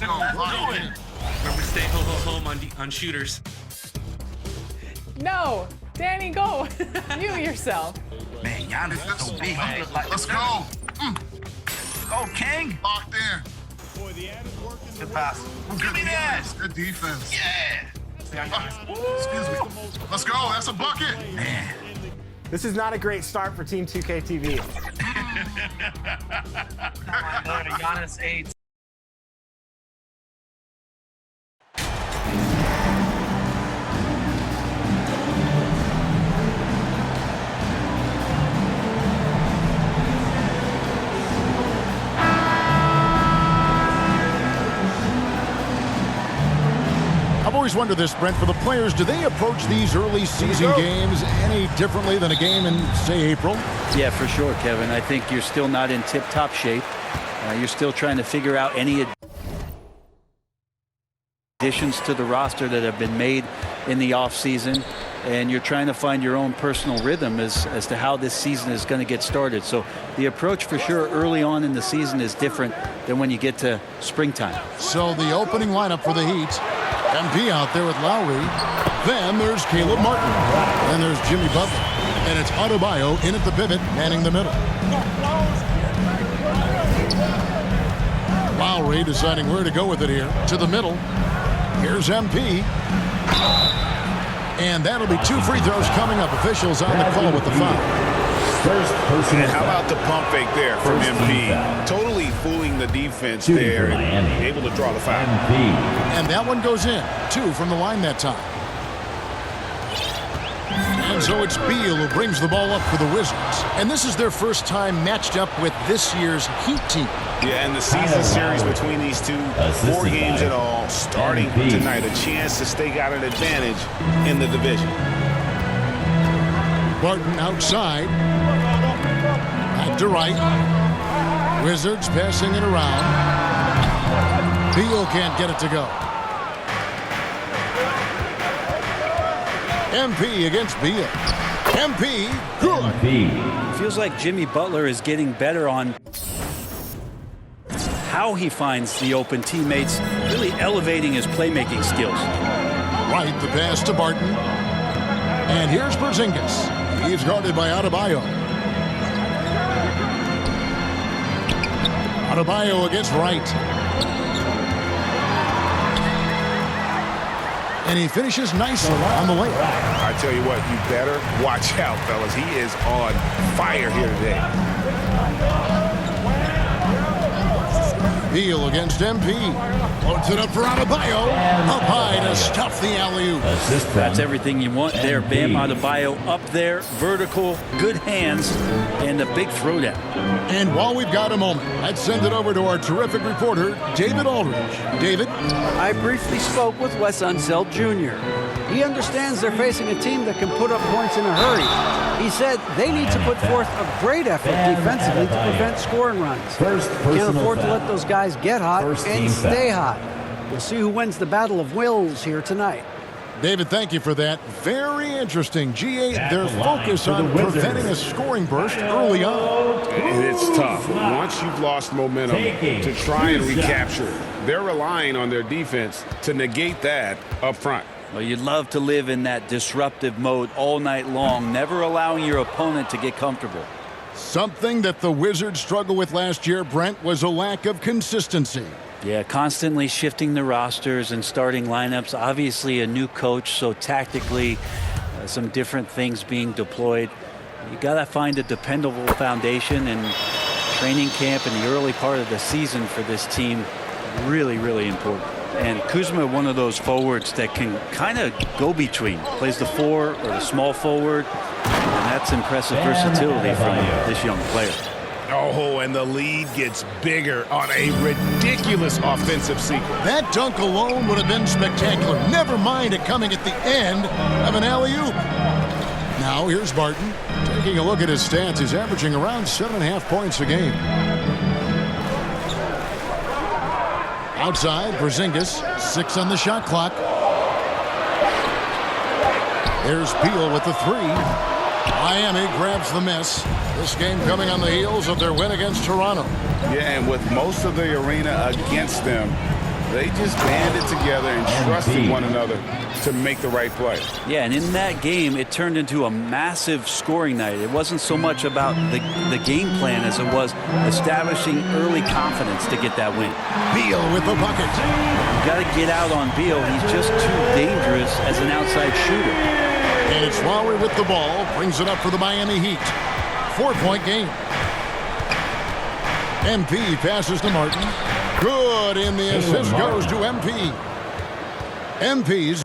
go. Lock it in. Remember, stay home on shooters. No, Danny, go. You yourself. Man, Giannis is so big. Let's go. Go, King. Locked in. Good pass. Give me that. Good defense. Yeah. Excuse me. Let's go. That's a bucket. Man. This is not a great start for Team 2K TV. Giannis 8. I've always wondered this, Brent, for the players, do they approach these early season games any differently than a game in, say, April? Yeah, for sure, Kevin. I think you're still not in tip-top shape. You're still trying to figure out any additions to the roster that have been made in the offseason, and you're trying to find your own personal rhythm as to how this season is going to get started. So the approach for sure early on in the season is different than when you get to springtime. So the opening lineup for the Heat. MP out there with Lowry. Then there's Caleb Martin. Then there's Jimmy Butler. And it's Adebayo in at the pivot, manning the middle. Lowry deciding where to go with it here. To the middle. Here's MP. And that'll be 2 free throws coming up. Officials on the call with the foul. And how about the pump fake there from MP? Totally fooling the defense there and able to draw the foul. And that one goes in. 2 from the line that time. And so it's Beal who brings the ball up for the Wizards. And this is their first time matched up with this year's Heat team. Yeah, and the season series between these two, 4 games in all, starting tonight. A chance to stake out an advantage in the division. Barton outside. Back to right. Wizards passing it around. Beal can't get it to go. MP against Beal. MP, good. Feels like Jimmy Butler is getting better on how he finds the open teammates, really elevating his playmaking skills. Right, the pass to Barton. And here's Porzingis. He's guarded by Adebayo. Adebayo against Wright. And he finishes nicely on the layup. I tell you what, you better watch out, fellas. He is on fire here today. Beal against MP. Loads it up for Adebayo. Up high to stuff the alley-oop. That's everything you want there. Bam Adebayo up there, vertical, good hands, and a big throwdown. And while we've got a moment, let's send it over to our terrific reporter, David Aldridge. David? I briefly spoke with Wes Unseld Jr. He understands they're facing a team that can put up points in a hurry. He said they need to put forth a great effort defensively to prevent scoring runs. Can't afford to let those guys get hot and stay hot. We'll see who wins the battle of wills here tonight. David, thank you for that. Very interesting. GA, their focus on preventing a scoring burst early on. And it's tough. Once you've lost momentum, to try and recapture it. They're relying on their defense to negate that up front. Well, you'd love to live in that disruptive mode all night long, never allowing your opponent to get comfortable. Something that the Wizards struggled with last year, Brent, was a lack of consistency. Yeah, constantly shifting the rosters and starting lineups. Obviously a new coach, so tactically some different things being deployed. You got to find a dependable foundation, and training camp in the early part of the season for this team, really, really important. And Kuzma, one of those forwards that can kind of go between, plays the 4 or the small forward, and that's impressive versatility from this young player. Oh, and the lead gets bigger on a ridiculous offensive sequence. That dunk alone would have been spectacular. Never mind it coming at the end of an alley-oop. Now here's Barton. Taking a look at his stats, he's averaging around 7.5 points a game. Outside, Porzingis, 6 on the shot clock. There's Beal with the 3. Miami grabs the miss. This game coming on the heels of their win against Toronto. Yeah, and with most of the arena against them, They just banded together and trusted one another to make the right play. Yeah, and in that game, it turned into a massive scoring night. It wasn't so much about the game plan as it was establishing early confidence to get that win. Beal with the bucket. You got to get out on Beal. He's just too dangerous as an outside shooter. And it's Lowry with the ball. Brings it up for the Miami Heat. 4-point game. MP passes to Martin. Good, and the assist goes to MP. MP's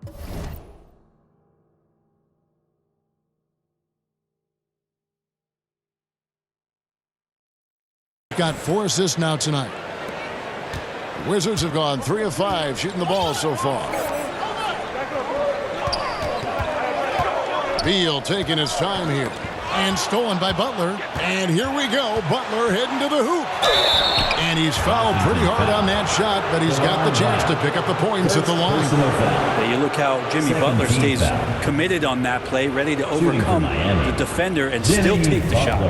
got 4 assists now tonight. The Wizards have gone 3 of 5 shooting the ball so far. Beal taking his time here. And stolen by Butler. And here we go. Butler heading to the hoop. And he's fouled pretty hard on that shot, but he's got the chance to pick up the points at the line. Yeah, you look how Jimmy Butler stays committed on that play, ready to overcome the defender and still take the shot.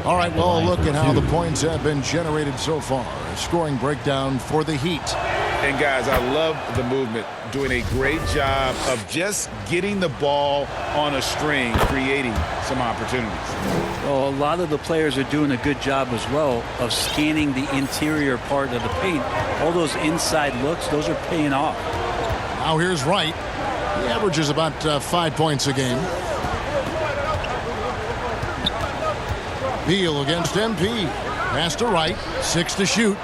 All right, well, look at how the points have been generated so far. A scoring breakdown for the Heat. And, guys, I love the movement. Doing a great job of just getting the ball on a string, creating some opportunities. Well, a lot of the players are doing a good job as well of scanning the interior part of the paint. All those inside looks, those are paying off. Now here's Wright. He averages about 5 points a game. Beal against MP. Pass to Wright. 6 to shoot.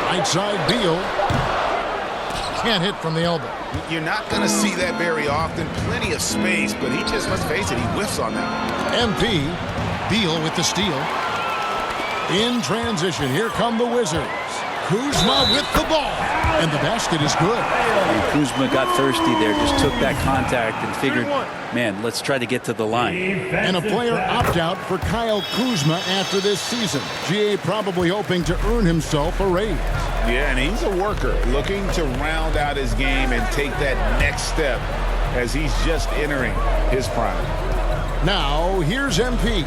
Right side, Beal. Can't hit from the elbow. You're not going to see that very often. Plenty of space, but he just, let's face it, he whiffs on that. MP. Beal with the steal. In transition, here come the Wizards. Kuzma with the ball. And the basket is good. And Kuzma got thirsty there, just took that contact and figured, man, let's try to get to the line. And a player opt-out for Kyle Kuzma after this season. GA probably hoping to earn himself a raise. Yeah, and he's a worker, looking to round out his game and take that next step as he's just entering his prime. Now, here's MP.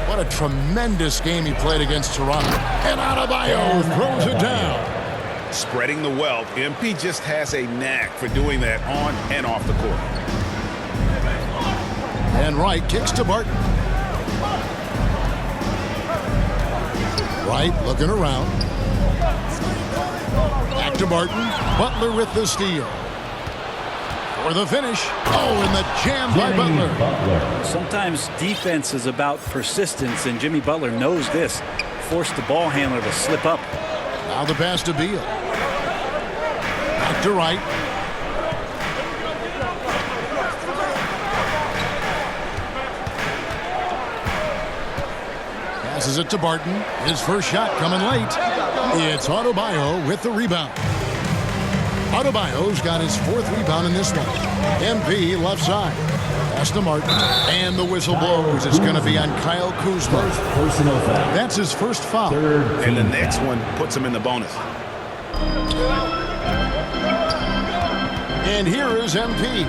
What a tremendous game he played against Toronto. And Adebayo throws it down. Spreading the wealth, MP just has a knack for doing that on and off the court. And Wright kicks to Barton. Wright looking around. Back to Barton. Butler with the steal. For the finish. Oh, and the jam by Butler. Sometimes defense is about persistence, and Jimmy Butler knows this. Forced the ball handler to slip up. Now the pass to Beal. Back to Wright. Passes it to Barton. His first shot coming late. It's Adebayo with the rebound. Adebayo's got his 4th rebound in this one. MP left side. Pass to Martin. And the whistle blows. It's going to be on Kyle Kuzma. That's his first foul. And the next one puts him in the bonus. And here is MP.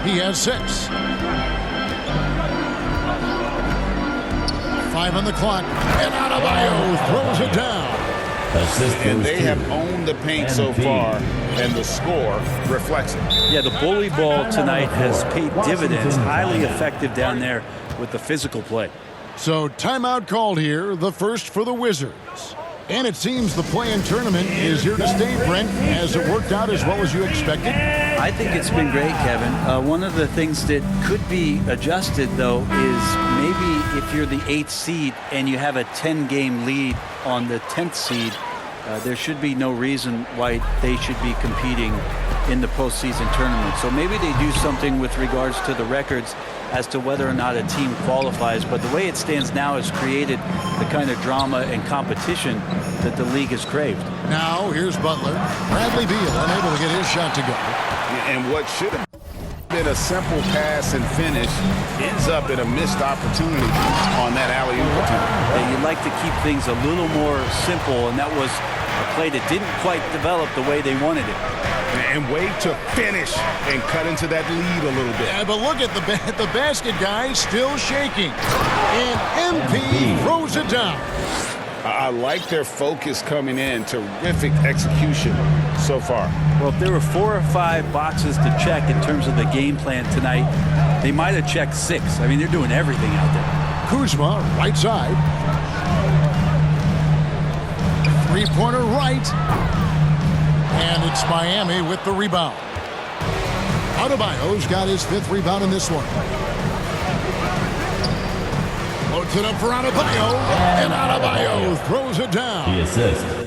He has 6. 5 on the clock. And Adebayo throws it down. And they have owned the paint so far, and the score reflects it. Yeah, the bully ball tonight has paid dividends. Highly effective down there with the physical play. So timeout called here, the first for the Wizards. And it seems the play-in tournament is here to stay, Brent. Has it worked out as well as you expected? I think it's been great, Kevin. One of the things that could be adjusted, though, is maybe if you're the 8th seed and you have a 10-game lead on the 10th seed, there should be no reason why they should be competing in the postseason tournament. So maybe they do something with regards to the records as to whether or not a team qualifies. But the way it stands now has created the kind of drama and competition that the league has craved. Now here's Butler. Bradley Beal unable to get his shot to go. And what should have been a simple pass and finish ends up in a missed opportunity on that alley-oop attempt. You'd like to keep things a little more simple, and that was a play that didn't quite develop the way they wanted it. And wait to finish and cut into that lead a little bit. Yeah, but look at the basket guy still shaking. And MP throws it down. I like their focus coming in. Terrific execution so far. Well, if there were 4 or 5 boxes to check in terms of the game plan tonight, they might have checked 6. I mean, they're doing everything out there. Kuzma, right side. Three-pointer right. And it's Miami with the rebound. Adebayo's got his 5th rebound in this one. Loads it up for Adebayo. And Adebayo throws it down. The assist.